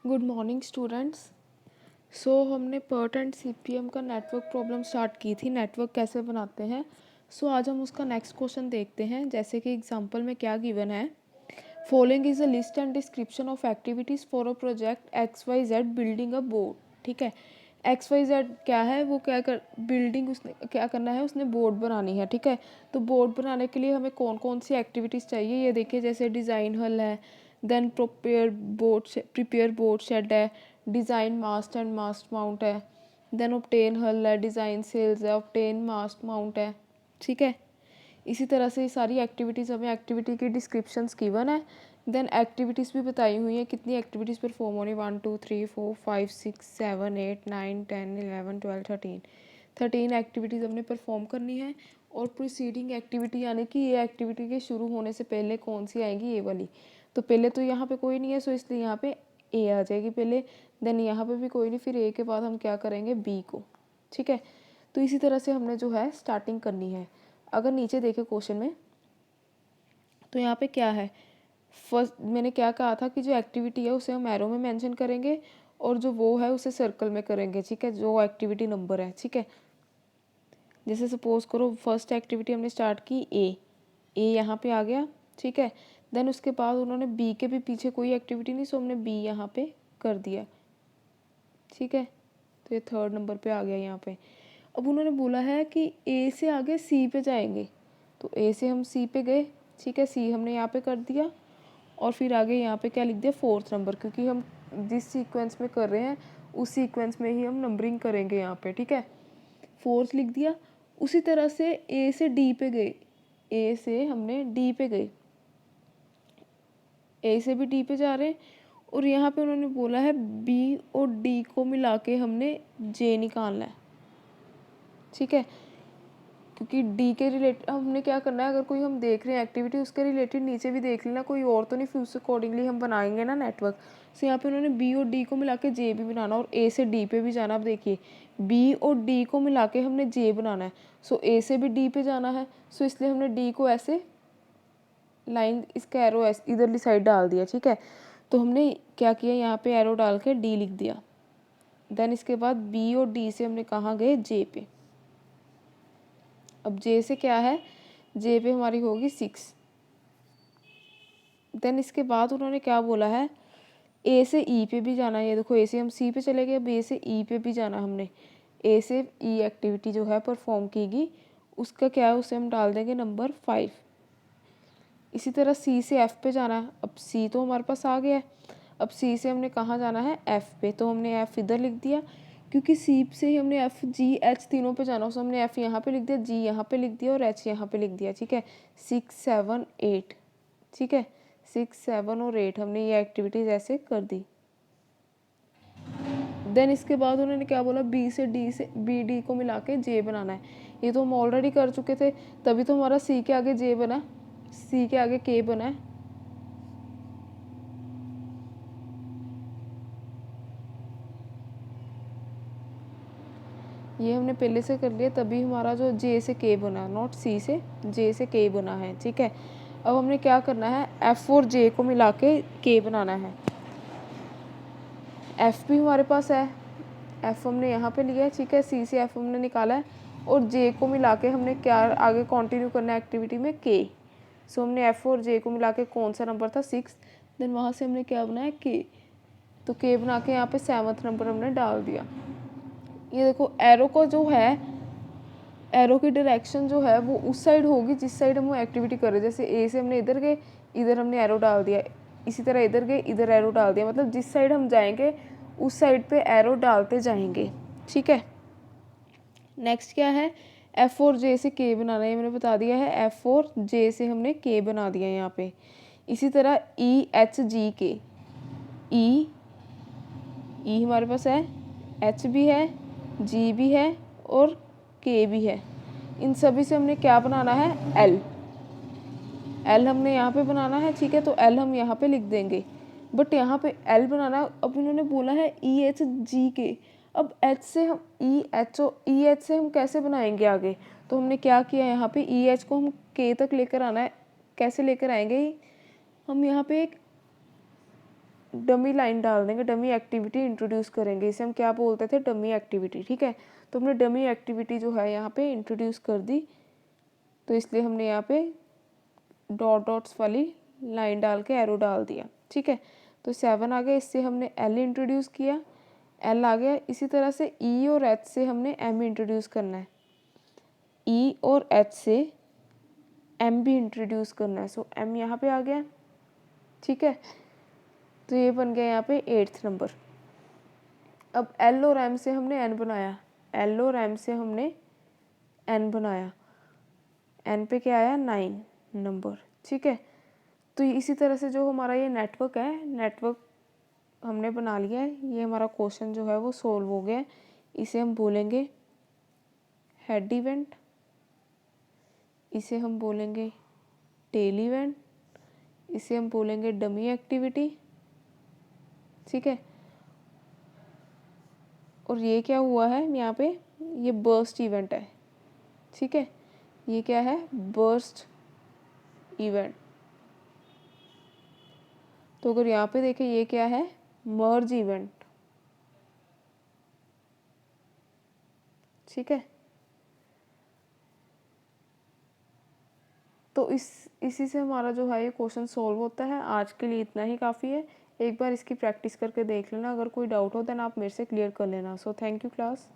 Good morning students. हमने PERT and CPM का network problem start की थी, नेटवर्क कैसे बनाते हैं। आज हम उसका नेक्स्ट क्वेश्चन देखते हैं। जैसे कि एग्जांपल में क्या गिवन है, following is a list and description of activities for a project XYZ building a board. ठीक है, XYZ क्या है, वो क्या कर बिल्डिंग, उसने क्या करना है, उसने बोर्ड बनानी है। ठीक है, तो बोर्ड बनाने के लिए हमें कौन कौन सी एक्टिविटीज़ चाहिए ये देखिए। जैसे डिज़ाइन हल है, देन प्रिपेयर बोर्ड शेड है, design mast and mast mount है, देन ऑब्टेन हल है, डिज़ाइन सेल्स है, ऑब्टेन मास्ट माउंट है। ठीक है, इसी तरह से सारी एक्टिविटीज़ हमें एक्टिविटी की डिस्क्रिप्शंस गिवन है, देन एक्टिविटीज़ भी बताई हुई है, कितनी एक्टिविटीज़ परफॉर्म होनी, 1 2 3 4 5 6 7 8 9 10 11 12 13 एक्टिविटीज़ हमने परफॉर्म करनी है। और प्रीसीडिंग एक्टिविटी यानी कि ये एक्टिविटी के शुरू होने से पहले कौन सी आएगी, ये वाली। तो पहले तो यहाँ पे कोई नहीं है, सो इसलिए यहाँ पे ए आ जाएगी पहले, देन यहाँ पे भी कोई नहीं, फिर ए के बाद हम क्या करेंगे, बी को। ठीक है, तो इसी तरह से हमने जो है स्टार्टिंग करनी है। अगर नीचे देखे क्वेश्चन में, तो यहाँ पे क्या है, फर्स्ट मैंने क्या कहा था कि जो एक्टिविटी है उसे हम एरो में मेंशन करेंगे और जो वो है उसे सर्कल में करेंगे। ठीक है, जो एक्टिविटी नंबर है। ठीक है, जैसे सपोज करो फर्स्ट एक्टिविटी हमने स्टार्ट की ए यहाँ पे आ गया। ठीक है, देन उसके बाद उन्होंने बी के भी पीछे कोई एक्टिविटी नहीं, सो हमने बी यहाँ पे कर दिया। ठीक है, तो ये थर्ड नंबर पे आ गया यहाँ पे। अब उन्होंने बोला है कि ए से आगे सी पे जाएंगे, तो ए से हम सी पे गए। ठीक है, सी हमने यहाँ पे कर दिया और फिर आगे यहाँ पे क्या लिख दिया, फोर्थ नंबर, क्योंकि हम जिस सीक्वेंस में कर रहे हैं उस सीक्वेंस में ही हम नंबरिंग करेंगे यहाँ पे। ठीक है, फोर्थ लिख दिया। उसी तरह से ए से डी पे गए, ए से हमने डी पे गए, ए से भी डी पे जा रहे हैं। और यहाँ पे उन्होंने बोला है बी और डी को मिला के हमने जे निकालना है। ठीक है, क्योंकि डी के रिलेटेड हमने क्या करना है, अगर कोई हम देख रहे हैं एक्टिविटी उसके रिलेटेड नीचे भी देख लेना, कोई और तो नहीं, फिर उससे अकॉर्डिंगली हम बनाएंगे ना नेटवर्क। सो यहाँ पे उन्होंने बी और डी को मिला के जे भी बनाना और ए से डी पे भी जाना। अब देखिए, बी और डी को मिला के हमने जे बनाना है, सो ए से भी डी पे जाना है, सो इसलिए हमने डी को ऐसे लाइन, इसका एरो इधरली साइड डाल दिया। ठीक है, तो हमने क्या किया, यहाँ पे एरो डाल के डी लिख दिया। देन इसके बाद बी और डी से हमने कहाँ गए, जे पे। अब जे से क्या है, जे पे हमारी होगी 6। देन इसके बाद उन्होंने क्या बोला है, ए से ई पे भी जाना है। ये देखो, ए से हम सी पे चले गए, अब ए से ई पे भी जाना हमने। ए से ई एक्टिविटी जो है परफॉर्म कीगी, उसका क्या है, उसे हम डाल देंगे नंबर 5। इसी तरह सी से एफ़ पे जाना है। अब सी तो हमारे पास आ गया है, अब सी से हमने कहाँ जाना है, एफ़ पे, तो हमने एफ़ इधर लिख दिया, क्योंकि सी से ही हमने एफ़ जी एच तीनों पे जाना, उसमें हमने एफ़ यहाँ पे लिख दिया, जी यहाँ पे लिख दिया और एच यहाँ पे लिख दिया। ठीक है, 6 7 8। ठीक है, 6 7 और 8 हमने ये एक्टिविटीज़ ऐसे कर दी। देन इसके बाद उन्होंने क्या बोला, बी से बी डी को मिला के जे बनाना है। ये तो हम ऑलरेडी कर चुके थे, तभी तो हमारा सी के आगे जे बना, सी के आगे के बना है। ये हमने पहले से कर लिया, तभी हमारा जो जे से के बना, नॉट सी से जे से के बना है। ठीक है, अब हमने क्या करना है, एफ और जे को मिला के बनाना है। एफ भी हमारे पास है, एफ हमने यहाँ पे लिया है। ठीक है, सी से एफ हमने निकाला है और जे को मिला के हमने क्या आगे कंटिन्यू करना है एक्टिविटी में, के। सो हमने एफ और जे को मिला के कौन सा नंबर था, 6। देन वहाँ से हमने क्या बनाया, के, तो के बना के यहाँ पे 7th नंबर हमने डाल दिया। ये देखो, एरो को जो है, एरो की डायरेक्शन जो है वो उस साइड होगी जिस साइड हम वो एक्टिविटी कर रहे हैं। जैसे ए से हमने इधर गए, इधर हमने एरो डाल दिया, इसी तरह इधर गए, इधर एरो डाल दिया, मतलब जिस साइड हम जाएंगे उस साइड पे एरो डालते जाएंगे। ठीक है, नेक्स्ट क्या है, एफ और जे से के बनाना है, मैंने बता दिया है, एफ और जे से हमने के बना दिया यहाँ पे। इसी तरह ई एच जी के, ई हमारे पास है, एच भी है, जी भी है और के भी है। इन सभी से हमने क्या बनाना है, एल हमने यहाँ पे बनाना है। ठीक है, तो एल हम यहाँ पे लिख देंगे, बट यहाँ पे एल बनाना। अब इन्होंने बोला है ई एच जी के, अब एच से हम ई एच से हम कैसे बनाएंगे आगे, तो हमने क्या किया, यहाँ पे ई एच को हम के तक लेकर आना है। कैसे लेकर आएंगे, हम यहाँ पे एक डमी लाइन डाल देंगे, डमी एक्टिविटी इंट्रोड्यूस करेंगे। इसे हम क्या बोलते थे, डमी एक्टिविटी। ठीक है, तो हमने डमी एक्टिविटी जो है यहाँ पे इंट्रोड्यूस कर दी, तो इसलिए हमने यहाँ पे डॉट डॉट्स वाली लाइन डाल के एरो डाल दिया। ठीक है, तो 7 आ गया, इससे हमने एल इंट्रोड्यूस किया, एल आ गया। इसी तरह से ई और एच से हमने एम इंट्रोड्यूस करना है, ई और एच से एम भी इंट्रोड्यूस करना है। सो एम यहाँ पे आ गया। ठीक है, तो ये बन गया यहाँ पे 8th नंबर। अब एल और एम से हमने एन बनाया, एल और एम से हमने एन बनाया, एन पे क्या आया 9 नंबर। ठीक है, तो इसी तरह से जो हमारा ये नेटवर्क है, नेटवर्क हमने बना लिया है। ये हमारा क्वेश्चन जो है वो सोल्व हो गया है। इसे हम बोलेंगे हेड इवेंट, इसे हम बोलेंगे टेल इवेंट, इसे हम बोलेंगे डमी एक्टिविटी। ठीक है, और ये क्या हुआ है यहाँ पे, ये बर्स्ट इवेंट है। ठीक है, ये क्या है, बर्स्ट इवेंट। तो अगर यहाँ पे देखें, ये क्या है, मर्ज इवेंट। ठीक है, तो इसी से हमारा जो है ये क्वेश्चन सॉल्व होता है। आज के लिए इतना ही काफ़ी है। एक बार इसकी प्रैक्टिस करके देख लेना, अगर कोई डाउट हो देन आप मेरे से क्लियर कर लेना। So thank you class.